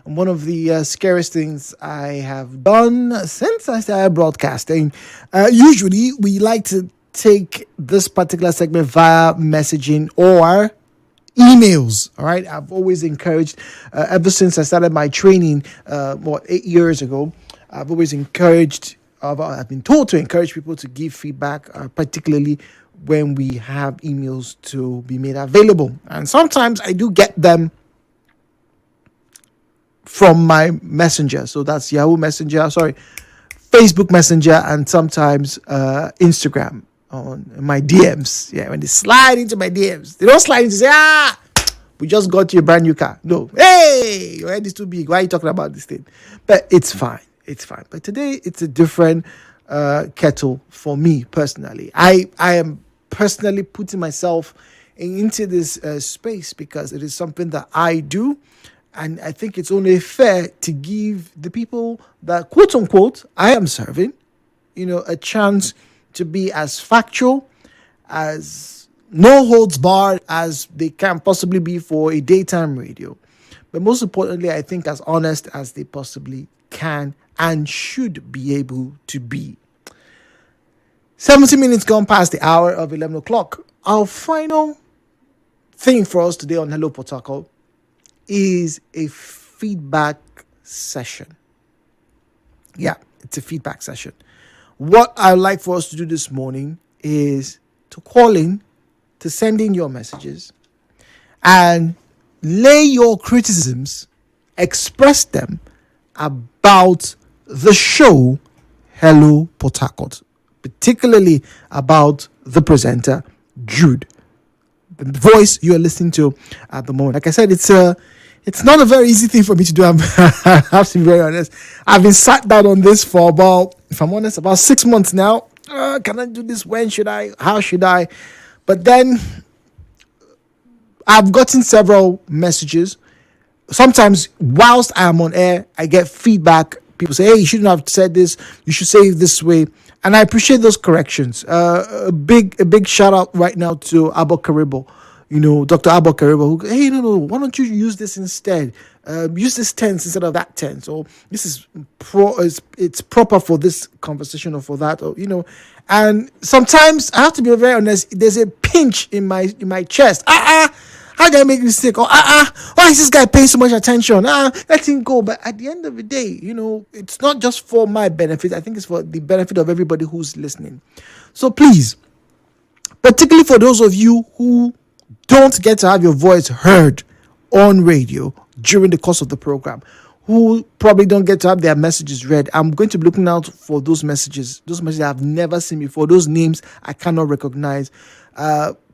And one of the scariest things I have done since I started broadcasting. Usually, we like to take this particular segment via messaging or emails. All right, I've always encouraged, ever since I started my training, 8 years ago, I've always encouraged. I've been told to encourage people to give feedback, particularly when we have emails to be made available. And sometimes I do get them from my messenger. So that's Yahoo Messenger, Facebook Messenger, and sometimes Instagram on my DMs. Yeah, when they slide into my DMs, they don't slide into say, we just got you a brand new car. No, hey, your head is too big. Why are you talking about this thing? But it's fine. It's fine. But today it's a different kettle for me personally. I am personally putting myself into this space because it is something that I do. And I think it's only fair to give the people that, quote unquote, I am serving, a chance to be as factual, as no holds barred as they can possibly be for a daytime radio. But most importantly, I think as honest as they possibly can and should be able to be. 70 minutes gone past the hour of 11 o'clock. Our final thing for us today on Hello Port Harcourt is a feedback session. Yeah, it's a feedback session. What I'd like for us to do this morning is to call in, to send in your messages, and lay your criticisms, express them about the show Hello Port Harcourt, particularly about the presenter, Jude, the voice you are listening to at the moment. Like I said, it's not a very easy thing for me to do. I have to be very honest. I've been sat down on this for about 6 months now. Can I do this? When should I? How should I? But then I've gotten several messages. Sometimes whilst I am on air, I get feedback. People say, hey, you shouldn't have said this. You should say it this way. And I appreciate those corrections. A big shout out right now to Abba Karibo, Dr. Abba Karibo, who, hey, no, why don't you use this instead? Use this tense instead of that tense. Or this is it's proper for this conversation or for that, And sometimes I have to be very honest. There's a pinch in my chest. How did I make a mistake? Or why is this guy paying so much attention? Let him go. But at the end of the day, it's not just for my benefit. I think it's for the benefit of everybody who's listening. So please, particularly for those of you who don't get to have your voice heard on radio during the course of the program, who probably don't get to have their messages read, I'm going to be looking out for those messages I've never seen before, those names I cannot recognize.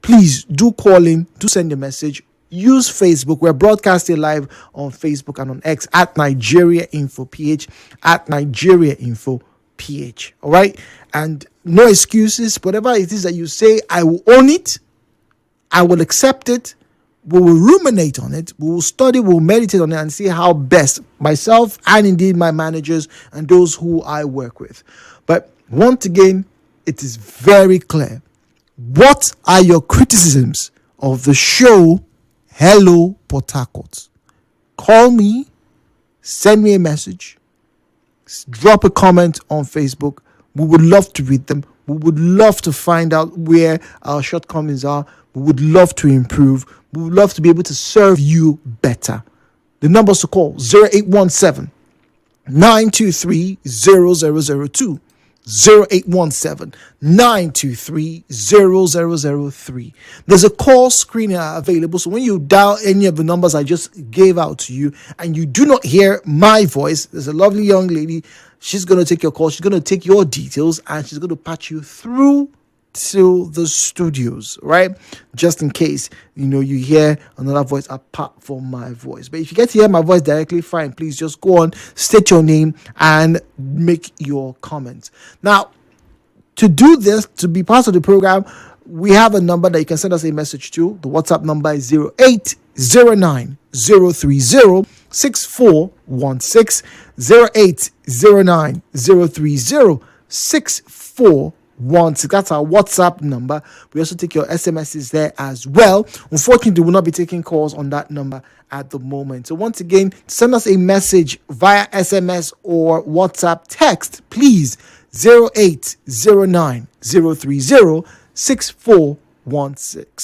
Please do call in, do send a message. Use Facebook. We're broadcasting live on Facebook and on X at Nigeria Info PH, at Nigeria Info PH. All right. And no excuses. Whatever it is that you say, I will own it. I will accept it. We will ruminate on it. We will study, we will meditate on it and see how best myself and indeed my managers and those who I work with. But once again, it is very clear. What are your criticisms of the show Hello Port Harcourt? Call me, send me a message, drop a comment on Facebook. We would love to read them. We would love to find out where our shortcomings are. We would love to improve. We would love to be able to serve you better. The numbers to call 0817 923 0002. 0817 923 0003. There's a call screener available. So when you dial any of the numbers I just gave out to you and you do not hear my voice, there's a lovely young lady. She's going to take your call. She's going to take your details and she's going to patch you through to the studios, right? Just in case, you hear another voice apart from my voice. But if you get to hear my voice directly, fine. Please just go on, state your name and make your comments. Now, to do this, to be part of the program, we have a number that you can send us a message to. The WhatsApp number is 0809 030 6416, 0809 030 6416. That's our WhatsApp number. We also take your SMSs there as well. Unfortunately, we will not be taking calls on that number at the moment. So once again, send us a message via SMS or WhatsApp text, please. 08090306416.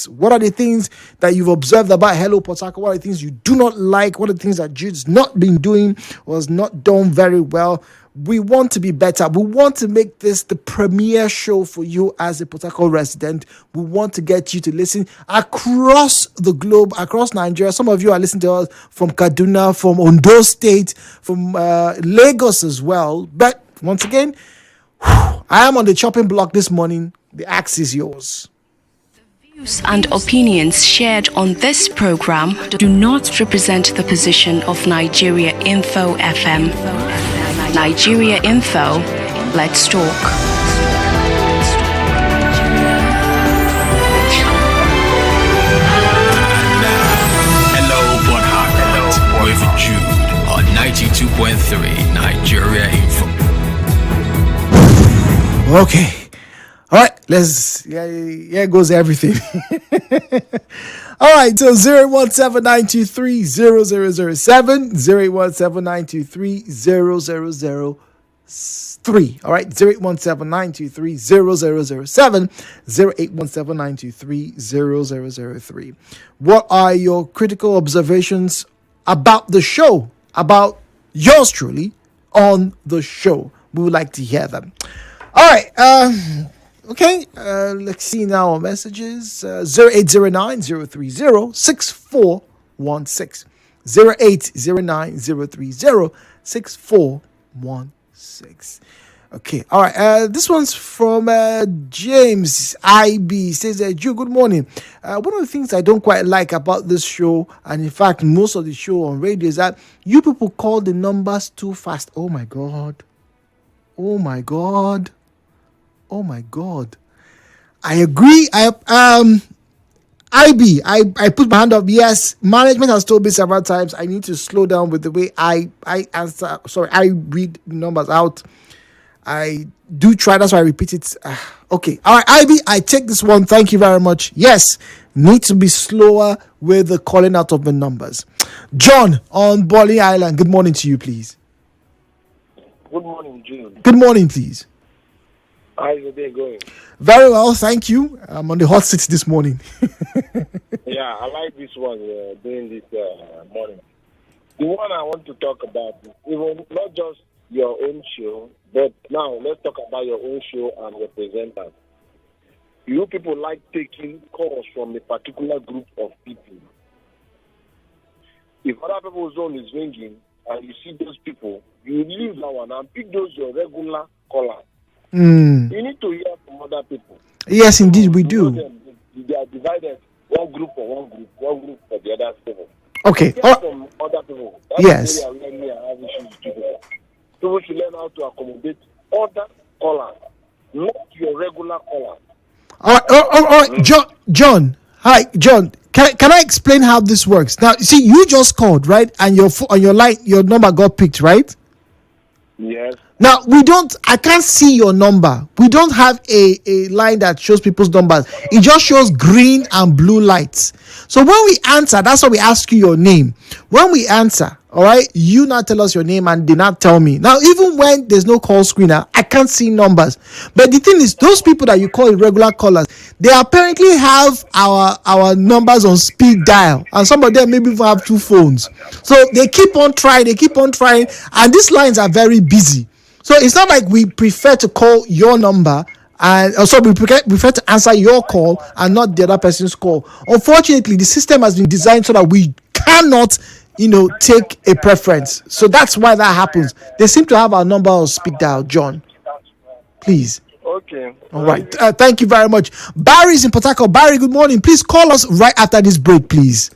What are the things that you've observed about Hello Port Harcourt? What are the things you do not like? What are the things that Jude's not been doing or has not done very well? We want to be better. We want to make this the premier show for you as a Port Harcourt resident. We want to get you to listen across the globe, across Nigeria. Some of you are listening to us from Kaduna, from Ondo State, from Lagos as well. But once again, I am on the chopping block this morning. The axe is yours. Views and opinions shared on this program do not represent the position of Nigeria Info FM. Nigeria Info, let's talk. Hello, Port Harcourt, with Jude on 92.3 Nigeria Info. Okay. All right, here goes everything. All right, so 017-923-0007, 017-923-0003. All right, 017-923-0007, 017-923-0003. What are your critical observations about the show, about yours truly on the show? We would like to hear them. All right, okay, let's see now our messages. 0809-030-6416. 0809-030-6416. Okay, all right. This one's from James IB. Says, Jude, good morning. One of the things I don't quite like about this show, and in fact, most of the show on radio, is that you people call the numbers too fast. Oh my God. Oh my God. Oh my God. I agree. I put my hand up. Yes, management has told me several times I need to slow down with the way I answer. Sorry, I read numbers out. I do try. That's why I repeat it. Okay. All right, IB, I take this one. Thank you very much. Yes, need to be slower with the calling out of the numbers. John on Bali Island. Good morning to you, please. Good morning, Jude. Good morning, please. How's your day going? Very well, thank you. I'm on the hot seat this morning. Yeah, I like this one doing this morning. The one I want to talk about is even not just your own show, but now let's talk about your own show and your presenters. You people like taking calls from a particular group of people. If other people's zone is ringing and you see those people, you leave that one and pick those your regular callers. You need to hear from other people. Yes, indeed, we do. They are divided, one group for one group for the other people. Okay. Hear from other people. That's yes. the area where I have issues today. People should learn how to accommodate other callers, not your regular callers. All right. John. Hi, John. Can I explain how this works? Now, see, you just called, right? And on your line, your number got picked, right? Yes. Now, I can't see your number. We don't have a line that shows people's numbers. It just shows green and blue lights. So when we answer, that's why we ask you your name. When we answer, all right, you now tell us your name and they not tell me. Now, even when there's no call screener, I can't see numbers. But the thing is, those people that you call irregular callers, they apparently have our numbers on speed dial. And some of them maybe even have two phones. So they keep on trying. And these lines are very busy. So it's not like we prefer to call your number and also we prefer to answer your call and not the other person's call. Unfortunately, the system has been designed so that we cannot, take a preference. So that's why that happens. They seem to have our number on speed dial, John. Please. Okay. All right. Thank you very much. Barry's in Port Harcourt. Barry, good morning. Please call us right after this break, please.